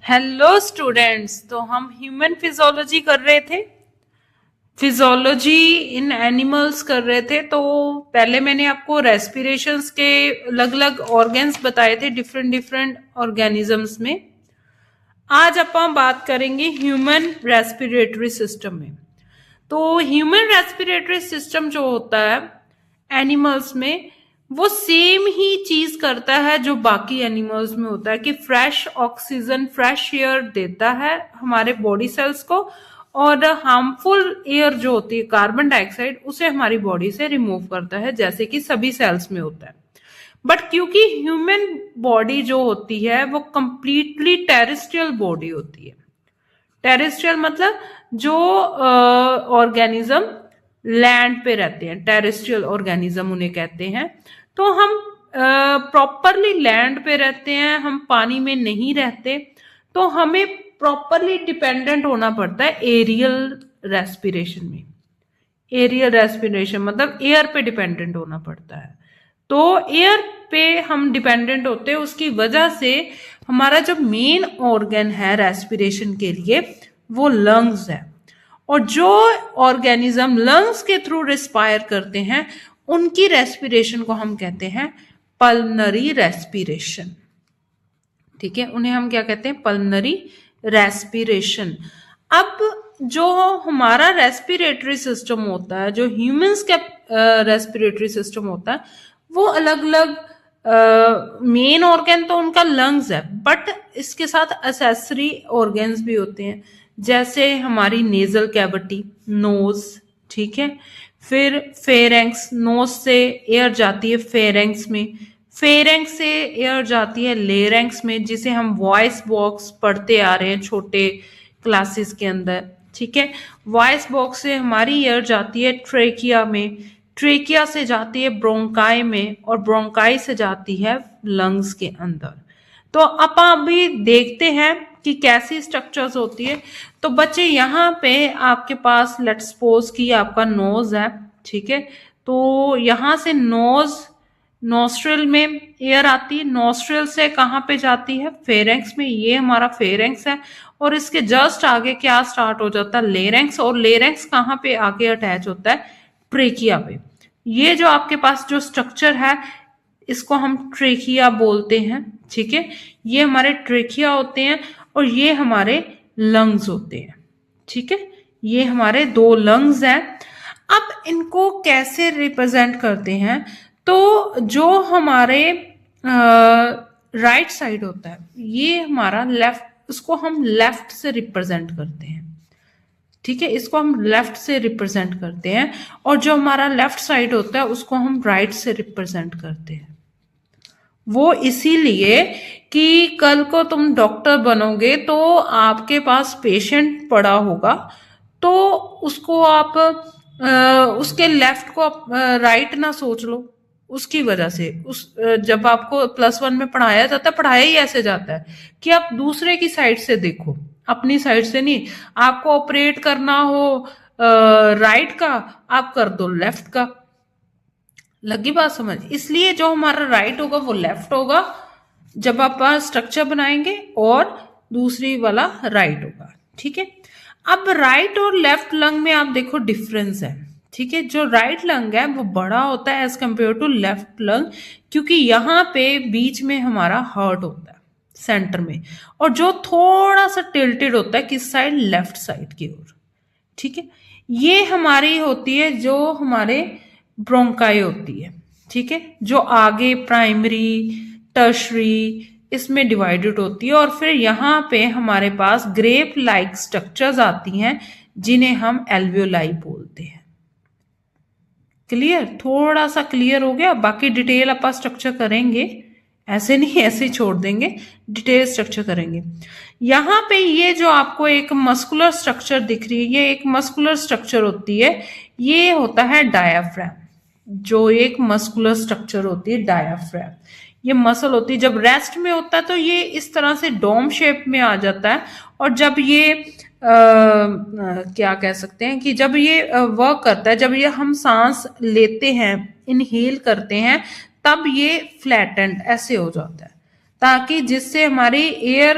Hello students. तो हम human physiology कर रहे थे, फिजियोलॉजी इन एनिमल्स कर रहे थे। तो पहले मैंने आपको रेस्पिरेशंस के अलग अलग ऑर्गन्स बताए थे डिफरेंट डिफरेंट ऑर्गेनिजम्स में। आज अपन बात करेंगे ह्यूमन रेस्पिरेटरी सिस्टम में। तो ह्यूमन रेस्पिरेटरी सिस्टम जो होता है एनिमल्स में, वो सेम ही चीज करता है जो बाकी एनिमल्स में होता है कि फ्रेश ऑक्सीजन, फ्रेश एयर देता है हमारे बॉडी सेल्स को, और हार्मफुल एयर जो होती है कार्बन डाइऑक्साइड, उसे हमारी बॉडी से रिमूव करता है, जैसे कि सभी सेल्स में होता है। बट क्योंकि ह्यूमन बॉडी जो होती है वो कंप्लीटली टेरेस्ट्रियल बॉडी होती है। टेरेस्ट्रियल मतलब जो ऑर्गेनिज्म लैंड पे रहते हैं, टेरेस्ट्रियल ऑर्गेनिज्म उन्हें कहते हैं। तो हम प्रॉपरली लैंड पे रहते हैं, हम पानी में नहीं रहते। तो हमें प्रॉपरली डिपेंडेंट होना पड़ता है एरियल रेस्पिरेशन में। एरियल रेस्पिरेशन मतलब एयर पे डिपेंडेंट होना पड़ता है। तो एयर पे हम डिपेंडेंट होते हैं, उसकी वजह से हमारा जो मेन ऑर्गन है रेस्पिरेशन के लिए वो लंग्स है। और जो ऑर्गेनिज्म लंग्स के थ्रू रिस्पायर करते हैं उनकी रेस्पिरेशन को हम कहते हैं पल्मनरी रेस्पिरेशन। ठीक है, उन्हें हम क्या कहते हैं? Pulmonary respiration. अब जो हमारा रेस्पिरेटरी सिस्टम होता है, जो ह्यूमंस का रेस्पिरेटरी सिस्टम होता है, वो अलग अलग मेन ऑर्गन तो उनका लंग्स है, बट इसके साथ एसेसरी ऑर्गन्स भी होते हैं, जैसे हमारी नेजल कैविटी, नोज। ठीक है, फिर फेरेंक्स, नोज से एयर जाती है फेरेंक्स में, फेरेंक्स से एयर जाती है लेरेंक्स में, जिसे हम वॉइस बॉक्स पढ़ते आ रहे हैं छोटे क्लासेस के अंदर। ठीक है, वॉइस बॉक्स से हमारी एयर जाती है ट्रेकिया में, ट्रेकिया से जाती है ब्रोंकाई में, और ब्रोंकाई से जाती है लंग्स के अंदर। तो अब अभी देखते हैं कि कैसी स्ट्रक्चर्स होती है। तो बच्चे यहाँ पे आपके पास लेट्स सपोज कि आपका नोज है। ठीक है, तो यहाँ से नोज, नोस्ट्रिल में एयर आती है, नोस्ट्रिल से कहाँ पे जाती है? फेरेंक्स में। ये हमारा फेरेंक्स है, और इसके जस्ट आगे क्या स्टार्ट हो जाता है? लेरेंक्स। और लेरेंक्स कहाँ पे आगे अटैच होता है? ट्रेकिया पे। ये जो आपके पास जो स्ट्रक्चर है इसको हम ट्रेकिया बोलते हैं। ठीक है, ये हमारे ट्रेकिया होते हैं, और ये हमारे लंग्स होते हैं। ठीक है, ये हमारे दो लंग्स हैं। अब इनको कैसे रिप्रेजेंट करते हैं? तो जो हमारे राइट साइड होता है, ये हमारा लेफ्ट, उसको हम लेफ्ट से रिप्रेजेंट करते हैं। ठीक है, इसको हम लेफ्ट से रिप्रेजेंट करते हैं, और जो हमारा लेफ्ट साइड होता है उसको हम राइट से रिप्रेजेंट करते हैं। वो इसीलिए कि कल को तुम डॉक्टर बनोगे तो आपके पास पेशेंट पड़ा होगा, तो उसको आप उसके लेफ्ट को राइट ना सोच लो। उसकी वजह से जब आपको +1 में पढ़ाया जाता है, पढ़ाया ही ऐसे जाता है कि आप दूसरे की साइड से देखो, अपनी साइड से नहीं। आपको ऑपरेट करना हो राइट का, आप कर दो लेफ्ट का। लगी बात समझ? इसलिए जो हमारा राइट होगा वो लेफ्ट होगा जब आप स्ट्रक्चर बनाएंगे, और दूसरी वाला राइट होगा। ठीक है, अब राइट और लेफ्ट लंग में आप देखो डिफरेंस है। ठीक है, जो राइट लंग है वो बड़ा होता है as compared to left lung, क्योंकि यहाँ पे बीच में हमारा हार्ट होता है सेंटर में, और जो थोड़ा सा टिल्टेड होता है किस साइड? लेफ्ट साइड की ओर। ठीक है, ये हमारी होती है जो हमारे ब्रोंकाई होती है। ठीक है, जो आगे प्राइमरी, टर्शरी इसमें डिवाइडेड होती है, और फिर यहाँ पे हमारे पास ग्रेप लाइक स्ट्रक्चर्स आती हैं जिन्हें हम एल्वियोलाई बोलते हैं। क्लियर? थोड़ा सा क्लियर हो गया? बाकी डिटेल अपन स्ट्रक्चर करेंगे, ऐसे नहीं ऐसे ही छोड़ देंगे, डिटेल स्ट्रक्चर करेंगे। यहाँ पे ये जो आपको एक मस्कुलर स्ट्रक्चर दिख रही है, ये एक मस्कुलर स्ट्रक्चर होती है, ये होता है डायाफ्राम। जो एक मस्कुलर स्ट्रक्चर होती है डायाफ्राम, ये मसल होती है। जब रेस्ट में होता है तो ये इस तरह से डोम शेप में आ जाता है, और जब ये क्या कह सकते हैं कि जब ये वर्क करता है, जब ये हम सांस लेते हैं, इनहेल करते हैं, तब ये फ्लैटेंड ऐसे हो जाता है। ताकि जिससे हमारी एयर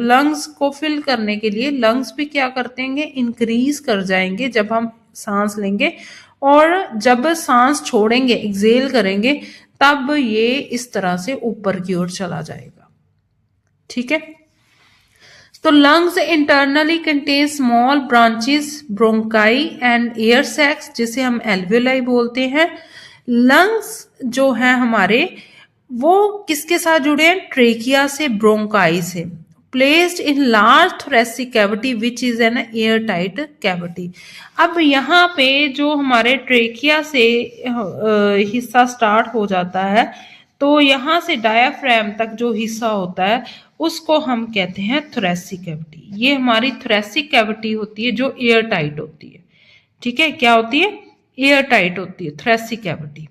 लंग्स को फिल करने के लिए लंग्स भी क्या कर देंगे, इंक्रीज कर जाएंगे जब हम सांस लेंगे, और जब सांस छोड़ेंगे, एक्सेल करेंगे, तब ये इस तरह से ऊपर की ओर चला जाएगा। ठीक है, तो lungs internally contain small branches, bronchi and air sacs, जिसे हम एल्वियोलाई बोलते हैं। लंग्स जो है हमारे वो किसके साथ जुड़े हैं, ट्रेकिया से, ब्रोंकाई से। Placed in large thoracic cavity which is an air tight cavity. अब यहाँ पे जो हमारे ट्रेकिया से हिस्सा स्टार्ट हो जाता है, तो यहाँ से डायाफ्राम तक जो हिस्सा होता है उसको हम कहते हैं थोरेसिक कैविटी। ये हमारी थोरेसिक कैविटी होती है जो एयर टाइट होती है। ठीक है, क्या होती है, एयर टाइट होती है थोरेसिक कैविटी।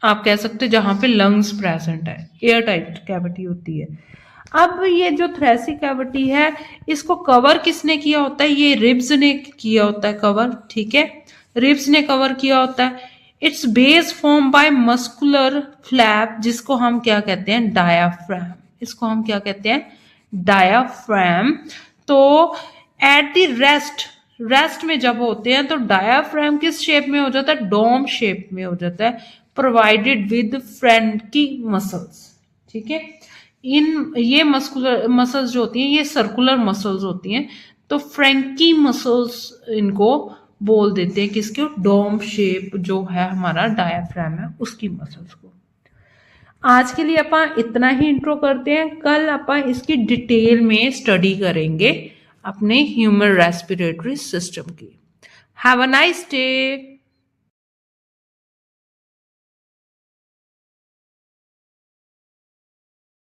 आप कह सकते हो जहां पे लंग्स प्रेजेंट है, एयर टाइट कैविटी होती है। अब ये जो थोरेसिक कैविटी है, इसको कवर किसने किया होता है, ये रिब्स ने किया होता है कवर। ठीक है, रिब्स ने कवर किया होता है। It's base form by muscular flap, जिसको हम क्या कहते हैं, डायाफ्राम। इसको हम क्या कहते हैं, डायाफ्राम। तो एट द रेस्ट में जब होते हैं तो डायाफ्राम किस शेप में हो जाता है, डोम शेप में हो जाता है, प्रोवाइडेड विद फ्रेंकी मसल्स। ठीक है, इन ये मस्कुलर मसल्स जो होती हैं ये सर्कुलर मसल्स होती हैं, तो फ्रेंकी मसल्स इनको बोल देते हैं, किसके, डोम शेप जो है हमारा डायाफ्राम है उसकी मसल्स को। आज के लिए अपन इतना ही इंट्रो करते हैं, कल अपन इसकी डिटेल में स्टडी करेंगे अपने ह्यूमन रेस्पिरेटरी सिस्टम की। Have a nice day.